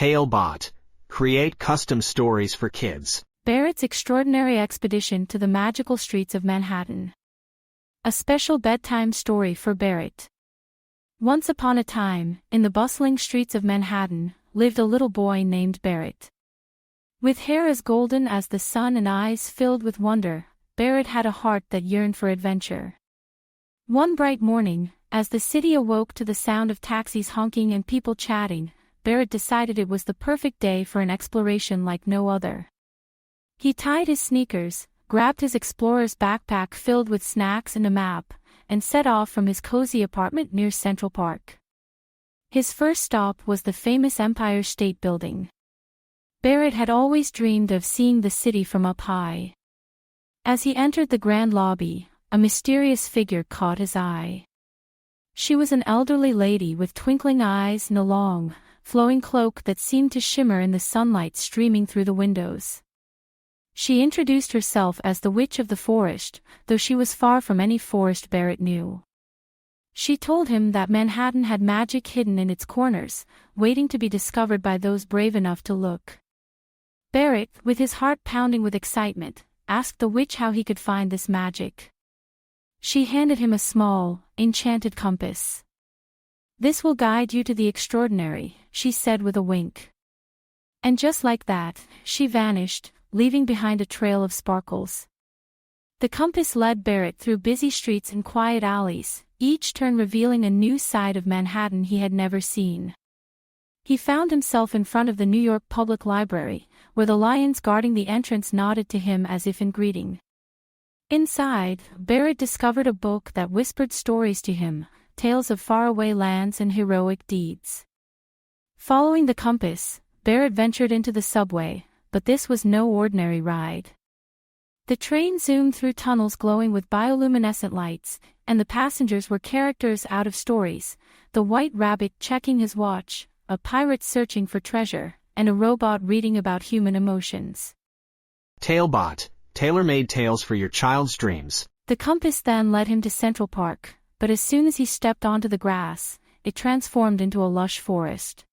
Talebot. Create custom stories for kids. Barrett's extraordinary expedition to the magical streets of Manhattan. A special bedtime story for Barrett. Once upon a time, in the bustling streets of Manhattan, lived a little boy named Barrett. With hair as golden as the sun and eyes filled with wonder, Barrett had a heart that yearned for adventure. One bright morning, as the city awoke to the sound of taxis honking and people chatting, Barrett decided it was the perfect day for an exploration like no other. He tied his sneakers, grabbed his explorer's backpack filled with snacks and a map, and set off from his cozy apartment near Central Park. His first stop was the famous Empire State Building. Barrett had always dreamed of seeing the city from up high. As he entered the grand lobby, a mysterious figure caught his eye. She was an elderly lady with twinkling eyes and a long, flowing cloak that seemed to shimmer in the sunlight streaming through the windows. She introduced herself as the Witch of the Forest, though she was far from any forest Barrett knew. She told him that Manhattan had magic hidden in its corners, waiting to be discovered by those brave enough to look. Barrett, with his heart pounding with excitement, asked the witch how he could find this magic. She handed him a small, enchanted compass. "This will guide you to the extraordinary," she said with a wink. And just like that, she vanished, leaving behind a trail of sparkles. The compass led Barrett through busy streets and quiet alleys, each turn revealing a new side of Manhattan he had never seen. He found himself in front of the New York Public Library, where the lions guarding the entrance nodded to him as if in greeting. Inside, Barrett discovered a book that whispered stories to him, tales of faraway lands and heroic deeds. Following the compass, Barrett ventured into the subway, but this was no ordinary ride. The train zoomed through tunnels glowing with bioluminescent lights, and the passengers were characters out of stories, the White Rabbit checking his watch, a pirate searching for treasure, and a robot reading about human emotions. Talebot. Tailor-made tales for your child's dreams. The compass then led him to Central Park, but as soon as he stepped onto the grass, it transformed into a lush forest.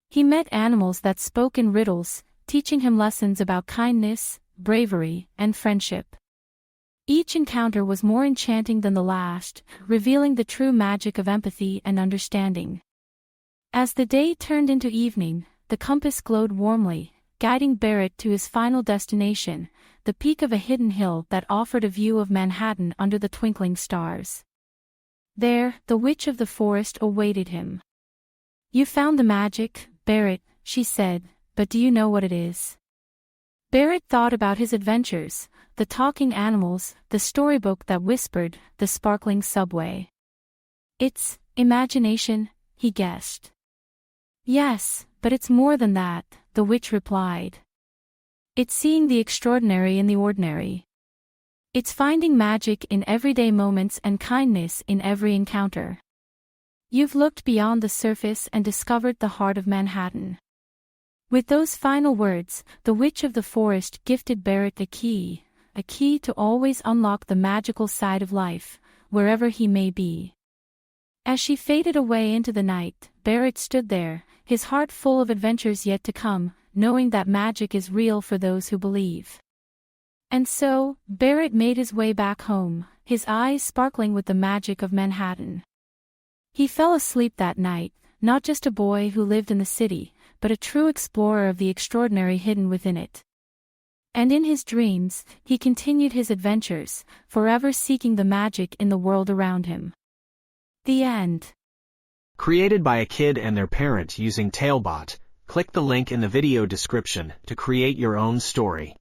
He met animals that spoke in riddles, teaching him lessons about kindness, bravery, and friendship. Each encounter was more enchanting than the last, revealing the true magic of empathy and understanding. As the day turned into evening, the compass glowed warmly, guiding Barrett to his final destination, the peak of a hidden hill that offered a view of Manhattan under the twinkling stars. There, the Witch of the Forest awaited him. "You found the magic, Barrett," she said, "but do you know what it is?" Barrett thought about his adventures, the talking animals, the storybook that whispered, the sparkling subway. "It's imagination," he guessed. "Yes, but it's more than that," the witch replied. "It's seeing the extraordinary in the ordinary. It's finding magic in everyday moments and kindness in every encounter. You've looked beyond the surface and discovered the heart of Manhattan." With those final words, the Witch of the Forest gifted Barrett a key to always unlock the magical side of life, wherever he may be. As she faded away into the night, Barrett stood there, his heart full of adventures yet to come, knowing that magic is real for those who believe. And so, Barrett made his way back home, his eyes sparkling with the magic of Manhattan. He fell asleep that night, not just a boy who lived in the city, but a true explorer of the extraordinary hidden within it. And in his dreams, he continued his adventures, forever seeking the magic in the world around him. The end. Created by a kid and their parent using Talebot. Click the link in the video description to create your own story.